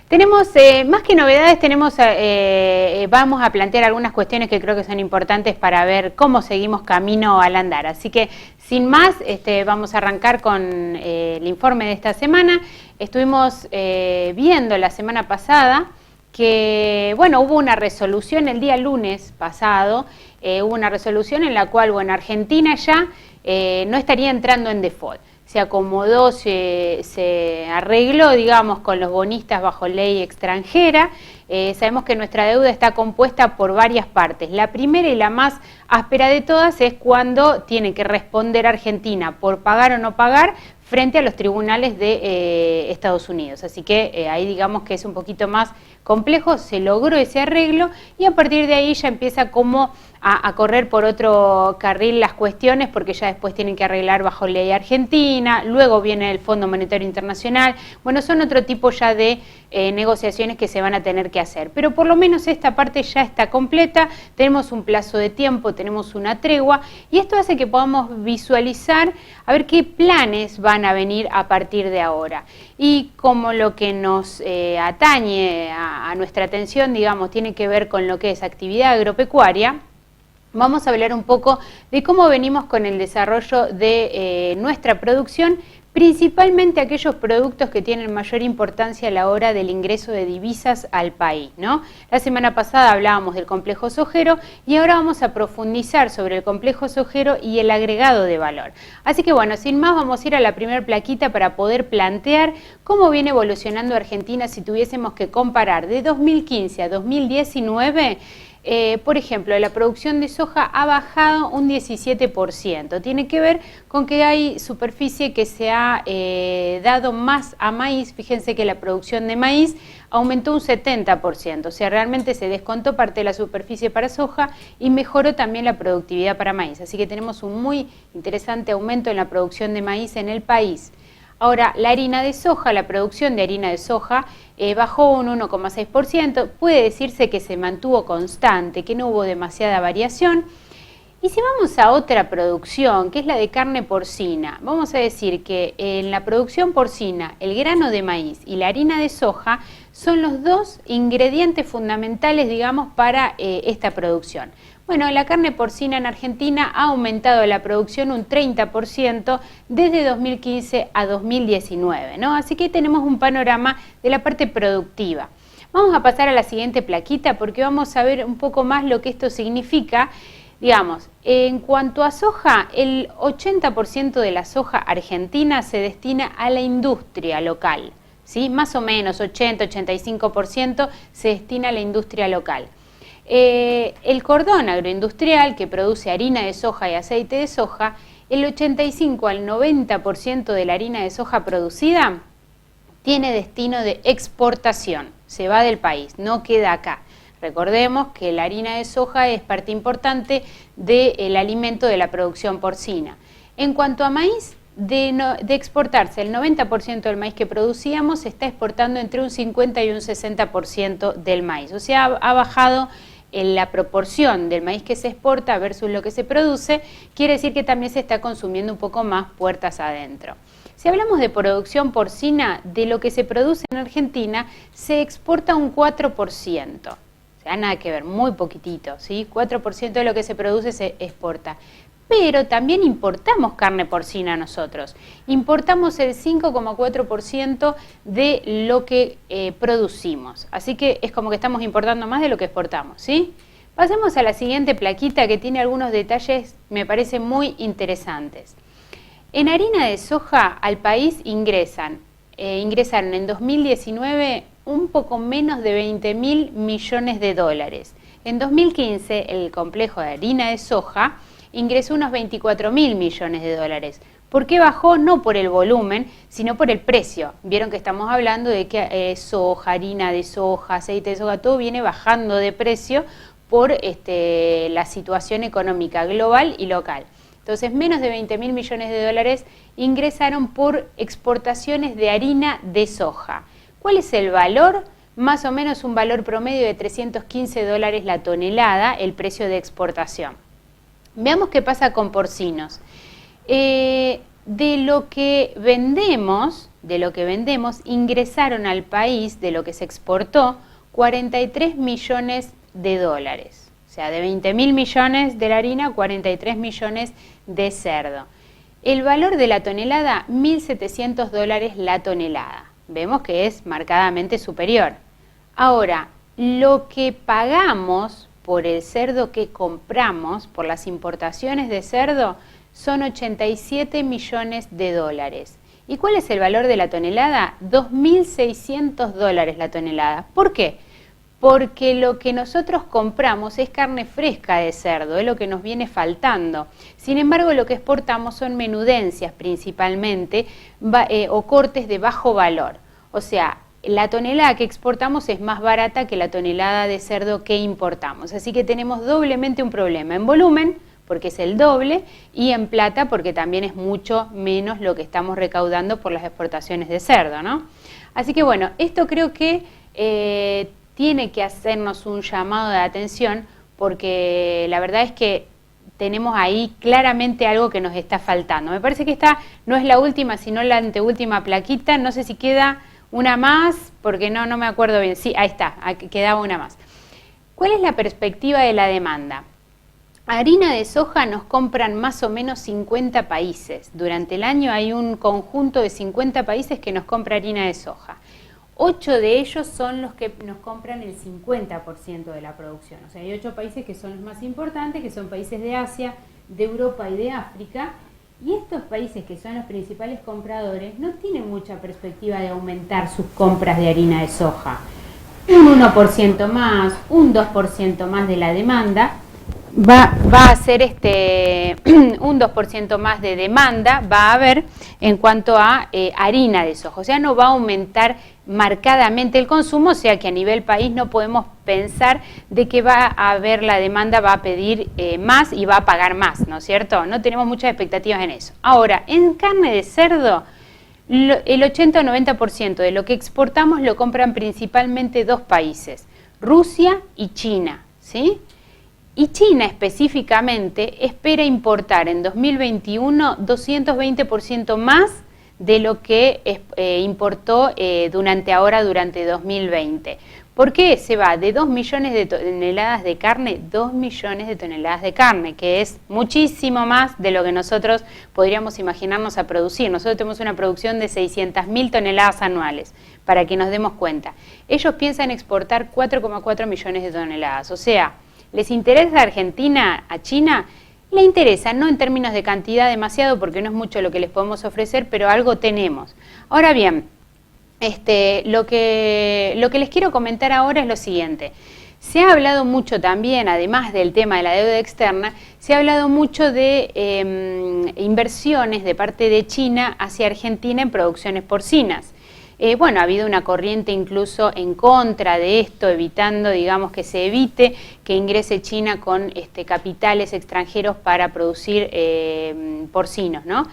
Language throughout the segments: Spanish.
Tenemos, más que novedades, vamos a plantear algunas cuestiones que creo que son importantes para ver cómo seguimos camino al andar. Así que, sin más, vamos a arrancar con el informe de esta semana. Estuvimos viendo la semana pasada que, bueno, hubo una resolución el día lunes pasado, hubo una resolución en la cual, bueno, Argentina ya no estaría entrando en default. Se acomodó, se arregló, digamos, con los bonistas bajo ley extranjera. Sabemos que nuestra deuda está compuesta por varias partes. La primera y la más áspera de todas es cuando tiene que responder Argentina por pagar o no pagar frente a los tribunales de Estados Unidos. Así que ahí digamos que es un poquito más complejo, se logró ese arreglo y a partir de ahí ya empieza como a correr por otro carril las cuestiones, porque ya después tienen que arreglar bajo ley argentina, luego viene el Fondo Monetario Internacional, bueno, son otro tipo ya de negociaciones que se van a tener que hacer, pero por lo menos esta parte ya está completa, tenemos un plazo de tiempo, tenemos una tregua y esto hace que podamos visualizar a ver qué planes van a venir a partir de ahora. Y como lo que nos atañe a nuestra atención, digamos, tiene que ver con lo que es actividad agropecuaria, vamos a hablar un poco de cómo venimos con el desarrollo de nuestra producción, principalmente aquellos productos que tienen mayor importancia a la hora del ingreso de divisas al país, ¿no? La semana pasada hablábamos del complejo sojero y ahora vamos a profundizar sobre el complejo sojero y el agregado de valor. Así que bueno, sin más vamos a ir a la primera plaquita para poder plantear cómo viene evolucionando Argentina si tuviésemos que comparar de 2015 a 2019. Por ejemplo, la producción de soja ha bajado un 17%. Tiene que ver con que hay superficie que se ha dado más a maíz. Fíjense que la producción de maíz aumentó un 70%. O sea, realmente se descontó parte de la superficie para soja y mejoró también la productividad para maíz. Así que tenemos un muy interesante aumento en la producción de maíz en el país. Ahora, la harina de soja, la producción de harina de soja bajó un 1,6%, puede decirse que se mantuvo constante, que no hubo demasiada variación. Y si vamos a otra producción, que es la de carne porcina, vamos a decir que en la producción porcina, el grano de maíz y la harina de soja son los dos ingredientes fundamentales, digamos, para esta producción. Bueno, la carne porcina en Argentina ha aumentado la producción un 30% desde 2015 a 2019, ¿no? Así que tenemos un panorama de la parte productiva. Vamos a pasar a la siguiente plaquita porque vamos a ver un poco más lo que esto significa. Digamos, en cuanto a soja, el 80% de la soja argentina se destina a la industria local, ¿sí? Más o menos 80-85% se destina a la industria local. El cordón agroindustrial que produce harina de soja y aceite de soja, el 85 al 90% de la harina de soja producida tiene destino de exportación, se va del país, no queda acá. Recordemos que la harina de soja es parte importante del alimento de la producción porcina. En cuanto a maíz, de exportarse el 90% del maíz que producíamos, se está exportando entre un 50 y un 60% del maíz. O sea, ha bajado en la proporción del maíz que se exporta versus lo que se produce, quiere decir que también se está consumiendo un poco más puertas adentro. Si hablamos de producción porcina, de lo que se produce en Argentina, se exporta un 4%. O sea, nada que ver, muy poquitito, ¿sí? 4% de lo que se produce se exporta. Pero también importamos carne porcina nosotros. Importamos el 5,4% de lo que producimos. Así que es como que estamos importando más de lo que exportamos, ¿sí? Pasemos a la siguiente plaquita que tiene algunos detalles, me parecen muy interesantes. En harina de soja al país ingresaron en 2019 un poco menos de 20.000 millones de dólares. En 2015 el complejo de harina de soja ingresó unos 24.000 millones de dólares. ¿Por qué bajó? No por el volumen, sino por el precio. Vieron que estamos hablando de que soja, harina de soja, aceite de soja, todo viene bajando de precio por la situación económica global y local. Entonces, menos de 20.000 millones de dólares ingresaron por exportaciones de harina de soja. ¿Cuál es el valor? Más o menos un valor promedio de 315 dólares la tonelada, el precio de exportación. Veamos qué pasa con porcinos. de lo que vendemos, ingresaron al país, de lo que se exportó, 43 millones de dólares. O sea, de 20.000 millones de la harina, 43 millones de cerdo. El valor de la tonelada, 1.700 dólares la tonelada. Vemos que es marcadamente superior. Ahora, lo que pagamos por el cerdo que compramos, por las importaciones de cerdo, son 87 millones de dólares. ¿Y cuál es el valor de la tonelada? 2.600 dólares la tonelada. ¿Por qué? Porque lo que nosotros compramos es carne fresca de cerdo, es lo que nos viene faltando. Sin embargo, lo que exportamos son menudencias principalmente o cortes de bajo valor. O sea, la tonelada que exportamos es más barata que la tonelada de cerdo que importamos. Así que tenemos doblemente un problema en volumen, porque es el doble, y en plata, porque también es mucho menos lo que estamos recaudando por las exportaciones de cerdo, ¿no? Así que bueno, esto creo que tiene que hacernos un llamado de atención, porque la verdad es que tenemos ahí claramente algo que nos está faltando. Me parece que esta no es la última, sino la anteúltima plaquita. No sé si queda una más, porque no me acuerdo bien. Sí, ahí está, quedaba una más. ¿Cuál es la perspectiva de la demanda? Harina de soja nos compran más o menos 50 países. Durante el año hay un conjunto de 50 países que nos compra harina de soja. 8 de ellos son los que nos compran el 50% de la producción. O sea, hay 8 países que son los más importantes, que son países de Asia, de Europa y de África. Y estos países, que son los principales compradores, no tienen mucha perspectiva de aumentar sus compras de harina de soja. Un 1% más, un 2% más de la demanda, va a ser un 2% más de demanda, va a haber en cuanto a harina de soja. O sea, no va a aumentar marcadamente el consumo, o sea que a nivel país no podemos pensar de que va a haber la demanda, va a pedir más y va a pagar más, ¿no es cierto? No tenemos muchas expectativas en eso. Ahora, en carne de cerdo, el 80 o 90% de lo que exportamos lo compran principalmente 2 países, Rusia y China, ¿sí? Y China específicamente espera importar en 2021 220% más de lo que importó durante 2020. ¿Por qué se va de 2 millones de toneladas de carne, 2 millones de toneladas de carne, que es muchísimo más de lo que nosotros podríamos imaginarnos a producir? Nosotros tenemos una producción de 600.000 toneladas anuales, para que nos demos cuenta. Ellos piensan exportar 4,4 millones de toneladas, o sea, ¿les interesa a Argentina, a China? Le interesa, no en términos de cantidad demasiado, porque no es mucho lo que les podemos ofrecer, pero algo tenemos. Ahora bien, lo que les quiero comentar ahora es lo siguiente. Se ha hablado mucho también, además del tema de la deuda externa, se ha hablado mucho de inversiones de parte de China hacia Argentina en producciones porcinas. Bueno, ha habido una corriente incluso en contra de esto, evitando, digamos, que se evite que ingrese China con capitales extranjeros para producir porcinos, ¿no?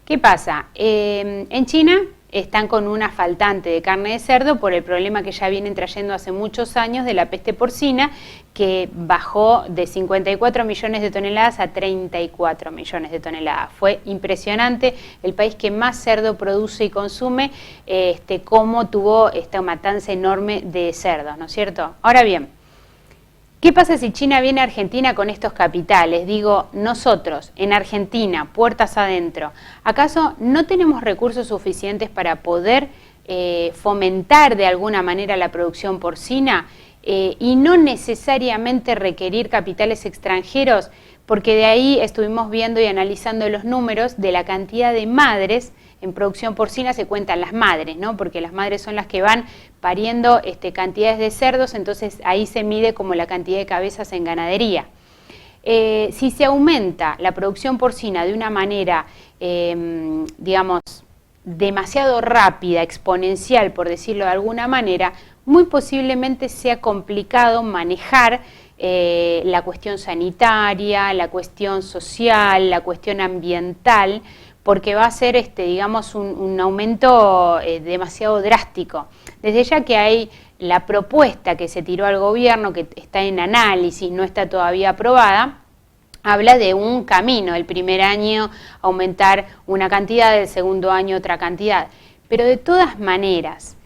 ¿Qué pasa? En China están con una faltante de carne de cerdo por el problema que ya vienen trayendo hace muchos años de la peste porcina, que bajó de 54 millones de toneladas a 34 millones de toneladas. Fue impresionante, el país que más cerdo produce y consume, cómo tuvo esta matanza enorme de cerdos, ¿no es cierto? Ahora bien, ¿qué pasa si China viene a Argentina con estos capitales? Digo, nosotros, en Argentina, puertas adentro, ¿acaso no tenemos recursos suficientes para poder fomentar de alguna manera la producción porcina y no necesariamente requerir capitales extranjeros? Porque de ahí estuvimos viendo y analizando los números de la cantidad de madres. En producción porcina se cuentan las madres, ¿no? Porque las madres son las que van pariendo cantidades de cerdos, entonces ahí se mide como la cantidad de cabezas en ganadería. Si se aumenta la producción porcina de una manera, digamos, demasiado rápida, exponencial, por decirlo de alguna manera, muy posiblemente sea complicado manejar la cuestión sanitaria, la cuestión social, la cuestión ambiental, porque va a ser, digamos, un aumento demasiado drástico. Desde ya que hay la propuesta que se tiró al gobierno, que está en análisis, no está todavía aprobada, habla de un camino, el primer año aumentar una cantidad, el segundo año otra cantidad. Pero de todas maneras,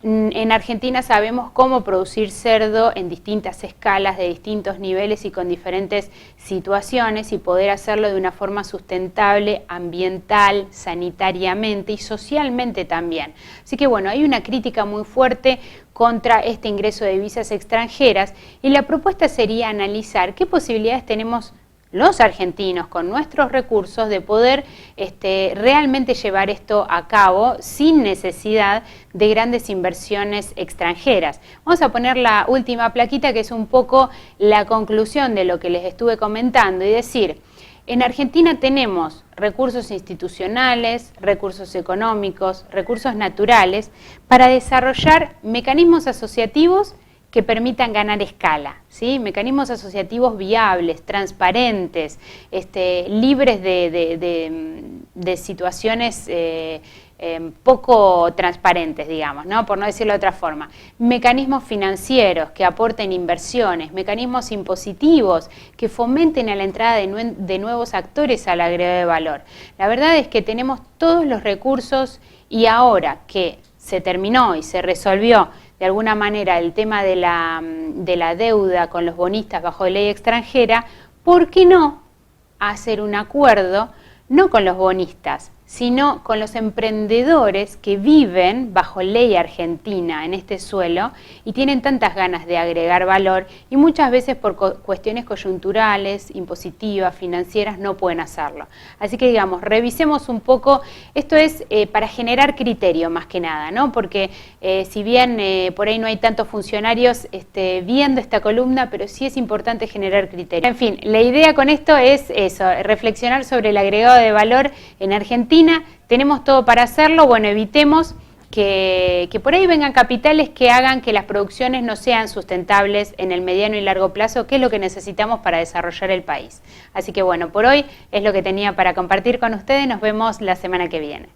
en Argentina sabemos cómo producir cerdo en distintas escalas, de distintos niveles y con diferentes situaciones y poder hacerlo de una forma sustentable, ambiental, sanitariamente y socialmente también. Así que bueno, hay una crítica muy fuerte contra este ingreso de divisas extranjeras y la propuesta sería analizar qué posibilidades tenemos los argentinos con nuestros recursos de poder realmente llevar esto a cabo sin necesidad de grandes inversiones extranjeras. Vamos a poner la última plaquita que es un poco la conclusión de lo que les estuve comentando y decir, en Argentina tenemos recursos institucionales, recursos económicos, recursos naturales para desarrollar mecanismos asociativos que permitan ganar escala, ¿sí? Mecanismos asociativos viables, transparentes, libres de situaciones poco transparentes, digamos, ¿no? Por no decirlo de otra forma. Mecanismos financieros que aporten inversiones, mecanismos impositivos que fomenten a la entrada de nuevos actores al agregado de valor. La verdad es que tenemos todos los recursos y ahora que se terminó y se resolvió de alguna manera el tema de la deuda con los bonistas bajo ley extranjera, ¿por qué no hacer un acuerdo, no con los bonistas, sino con los emprendedores que viven bajo ley argentina en este suelo y tienen tantas ganas de agregar valor y muchas veces por cuestiones coyunturales, impositivas, financieras, no pueden hacerlo? Así que digamos, revisemos un poco, esto es para generar criterio más que nada, ¿no? Porque si bien por ahí no hay tantos funcionarios viendo esta columna, pero sí es importante generar criterio. En fin, la idea con esto es eso, reflexionar sobre el agregado de valor en Argentina. Tenemos todo para hacerlo, bueno, evitemos que por ahí vengan capitales que hagan que las producciones no sean sustentables en el mediano y largo plazo, que es lo que necesitamos para desarrollar el país. Así que bueno, por hoy es lo que tenía para compartir con ustedes, nos vemos la semana que viene.